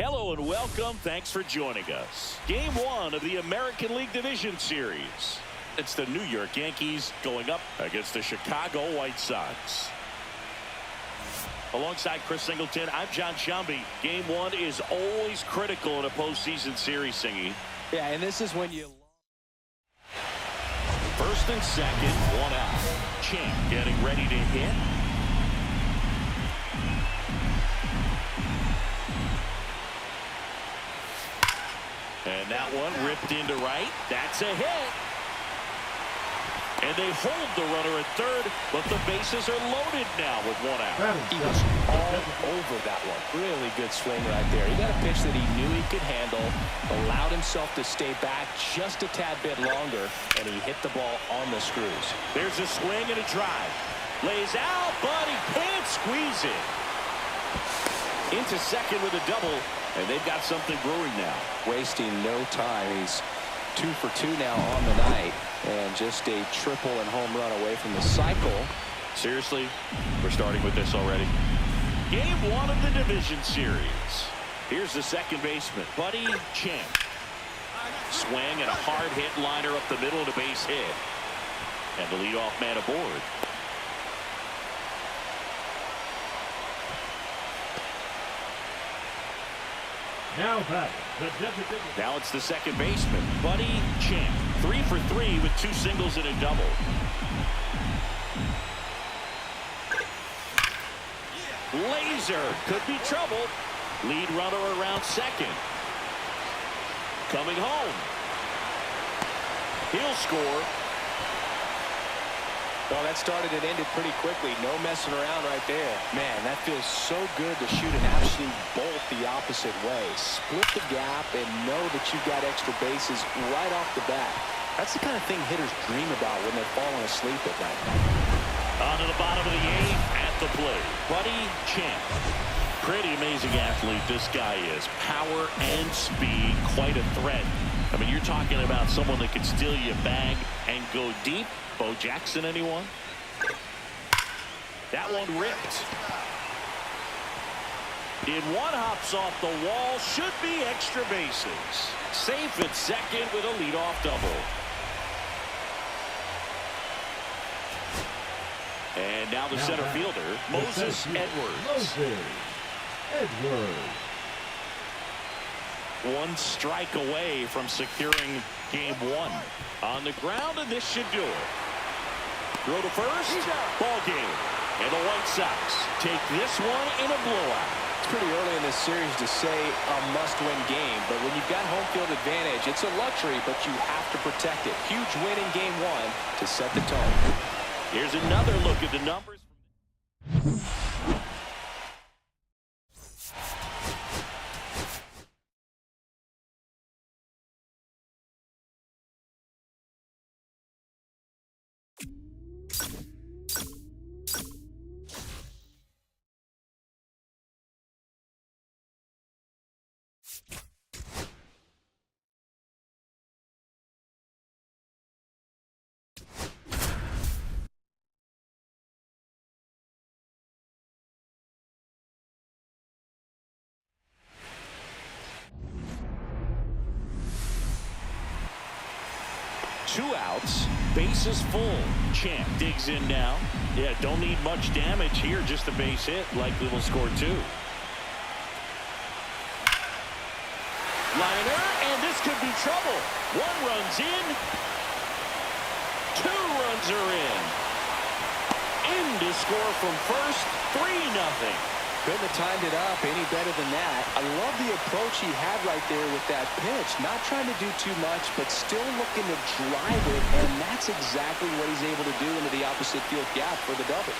Hello and welcome. Thanks for joining us. Game 1 of the American League Division Series. It's the New York Yankees going up against the Chicago White Sox. Alongside Chris Singleton, I'm John Shambi. Game 1 is always critical in a postseason series, Singy. Yeah, and this is when you... First and second, one out. Champ getting ready to hit. And that one ripped into right. That's a hit. And they hold the runner at third, but the bases are loaded now with one out. He was all over that one. Really good swing right there. He got a pitch that he knew he could handle, allowed himself to stay back just a tad bit longer, and he hit the ball on the screws. There's a swing and a drive. Lays out, but he can't squeeze it. Into second with a double, and they've got something brewing now. Wasting no time. He's 2 for 2 now on the night, and just a triple and home run away from the cycle. Seriously, we're starting with this already. Game 1 of the division series. Here's the second baseman, Buddy Champ. Swing and a hard hit liner up the middle of the base hit. And the leadoff man aboard. Now it's the second baseman, Buddy Champ. 3 for 3 with 2 singles and a double. Laser could be trouble. Lead runner around second. Coming home. He'll score. Well, that started and ended pretty quickly. No messing around right there. Man, that feels so good to shoot an absolute bolt the opposite way. Split the gap and know that you've got extra bases right off the bat. That's the kind of thing hitters dream about when they're falling asleep at night. On to the bottom of the 8th at the plate, Buddy Champ. Pretty amazing athlete this guy is. Power and speed, quite a threat. I mean, you're talking about someone that can steal you a bag and go deep. Bo Jackson, anyone? That one ripped. In one hops off the wall, should be extra bases. Safe at second with a leadoff double. And now the center fielder, Moses Edwards. One strike away from securing game 1. On the ground, and this should do it. Throw to first, ball game. And the White Sox take this one in a blowout. It's pretty early in this series to say a must-win game, but when you've got home field advantage, it's a luxury, but you have to protect it. Huge win in game 1 to set the tone. Here's another look at the numbers. Two outs, bases full. Champ digs in now. Yeah, don't need much damage here, just a base hit. Likely will score 2. Liner, and this could be trouble. 1 run's in. 2 runs are in. In to score from first, 3-0. Couldn't have timed it up any better than that. I love the approach he had right there with that pitch. Not trying to do too much, but still looking to drive it, and that's exactly what he's able to do into the opposite field gap for the double.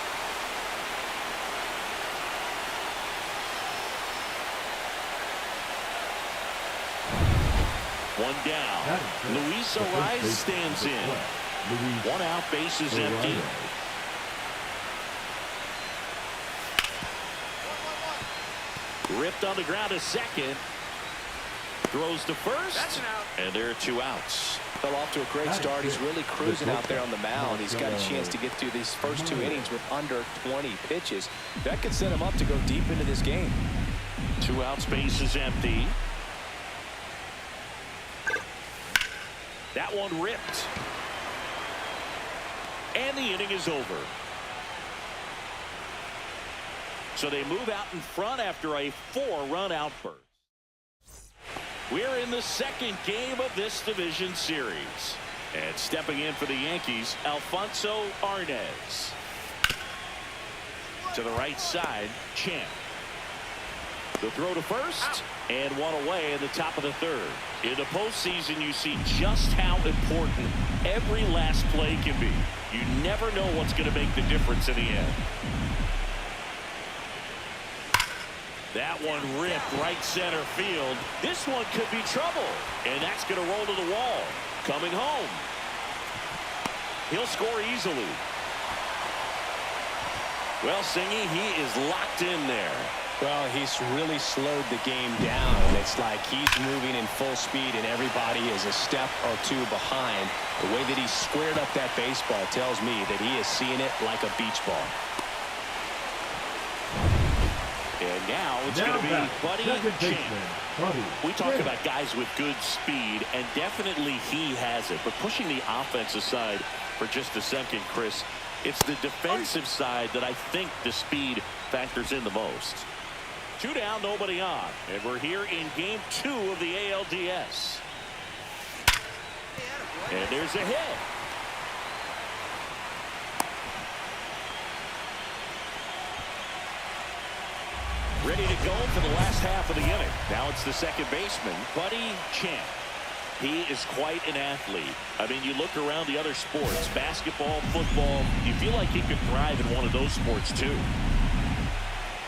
One down. Luis Ariz stands in. 1 out, bases empty. Ripped on the ground to second. Throws to first. And there are 2 outs. Fell off to a great start. He's really cruising out there on the mound. He's got a chance to get through these first 2 innings with under 20 pitches. That could set him up to go deep into this game. Two out, space is empty. That one ripped. And the inning is over. So they move out in front after a 4-run outburst. We're in the second game of this division series. And stepping in for the Yankees, Alfonso Arnez. To the right side, Champ. The throw to first, and one away in the top of the third. In the postseason, you see just how important every last play can be. You never know what's going to make the difference in the end. That one ripped right center field. This one could be trouble, and that's going to roll to the wall. Coming home. He'll score easily. Well, Singy, he is locked in there. Well, he's really slowed the game down. It's like he's moving in full speed and everybody is a step or two behind. The way that he squared up that baseball tells me that he is seeing it like a beach ball. And now it's going to be Buddy Champ. We talk about guys with good speed, and definitely he has it. But pushing the offense aside for just a second, Chris, it's the defensive side that I think the speed factors in the most. 2 down, nobody on. And we're here in game 2 of the ALDS. And there's a hit. Ready to go for the last half of the inning. Now it's the second baseman, Buddy Champ. He is quite an athlete. I mean, you look around the other sports, basketball, football, you feel like he could thrive in one of those sports too.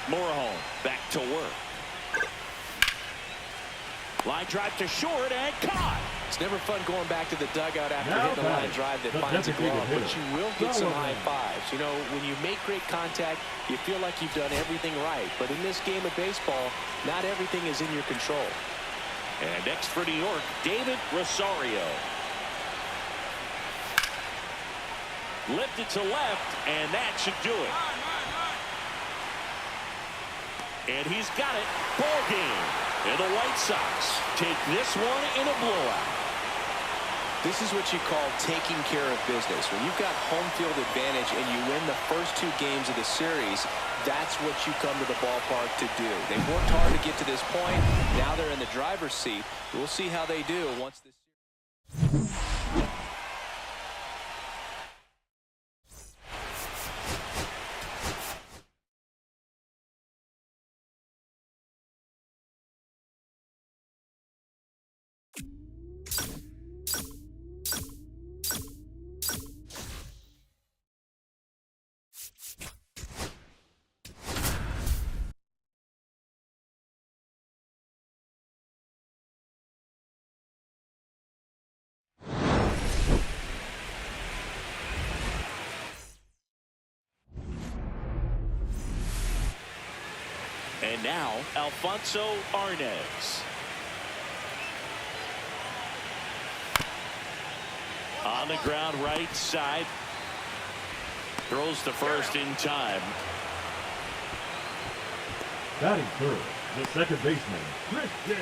Moorhome back to work. Line drive to short and caught. It's never fun going back to the dugout after hitting a line drive that finds a glove, but you will get some high fives. You know, when you make great contact, you feel like you've done everything right. But in this game of baseball, not everything is in your control. And next for New York, David Rosario. Lifted to left, and that should do it. And he's got it. Ball game. And the White Sox take this one in a blowout. This is what you call taking care of business. When you've got home field advantage and you win the first 2 games of the series, that's what you come to the ballpark to do. They've worked hard to get to this point. Now they're in the driver's seat. We'll see how they do once this. And now, Alfonso Arnez. On the ground, right side. Throws to first in time. Batting third, the second baseman, Christian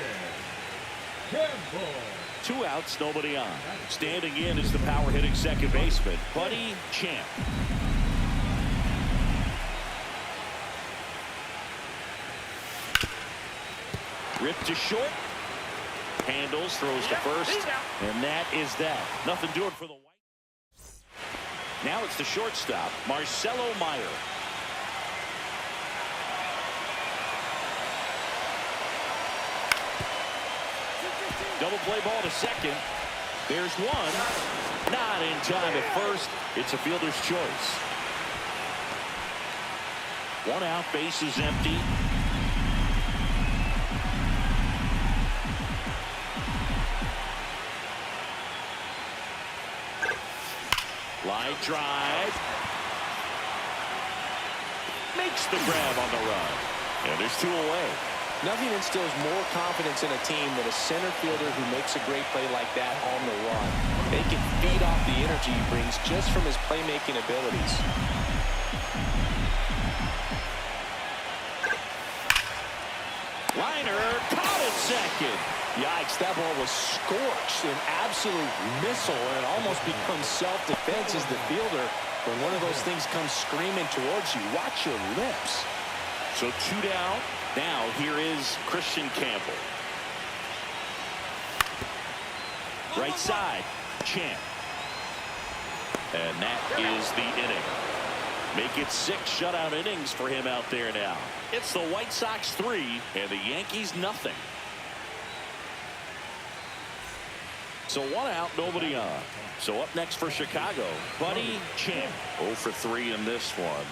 Campbell. 2 outs, nobody on. Standing in is the power-hitting second baseman, Buddy Champ. Ripped to short. Handles, throws to first. And that is that. Nothing doing for the White. Now it's the shortstop, Marcelo Meyer. Double play ball to second. There's one. Not in time at first. It's a fielder's choice. 1 out, base is empty. Line drive. Makes the grab on the run. And there's 2 away. Nothing instills more confidence in a team than a center fielder who makes a great play like that on the run. They can feed off the energy he brings just from his playmaking abilities. Liner caught at second. Yikes, that ball was scorched, an absolute missile, and it almost becomes self-defense as the fielder when one of those things comes screaming towards you. Watch your lips. So 2 down. Now here is Christian Campbell. Right side, Champ. And that is the inning. Make it 6 shutout innings for him out there now. It's the White Sox 3 and the Yankees nothing. So 1 out, nobody on. So up next for Chicago, Buddy Champ. 0 for 3 in this one.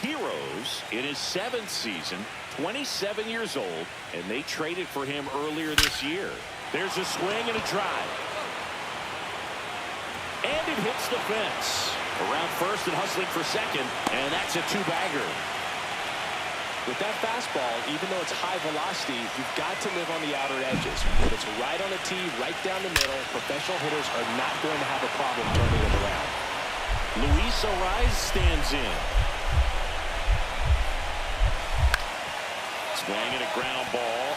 Heroes in his 7th season, 27 years old, and they traded for him earlier this year. There's a swing and a drive. And it hits the fence. Around first and hustling for second, and that's a 2-bagger. With that fastball, even though it's high velocity, you've got to live on the outer edges. If it's right on the tee, right down the middle, professional hitters are not going to have a problem turning it around. Luis Ariz stands in. Swinging a ground ball.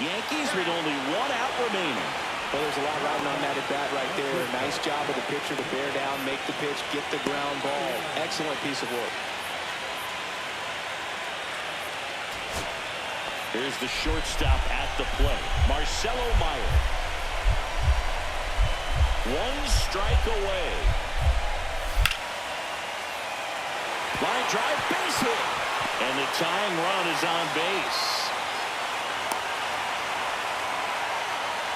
Yankees with only 1 out remaining. Well, there's a lot riding on that at bat right there. Nice job of the pitcher to bear down, make the pitch, get the ground ball. Excellent piece of work. Here's the shortstop at the plate, Marcelo Meyer. 1 strike away. Line drive, base hit. And the tying run is on base.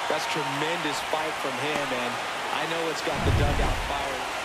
That's tremendous fight from him, and I know it's got the dugout fired.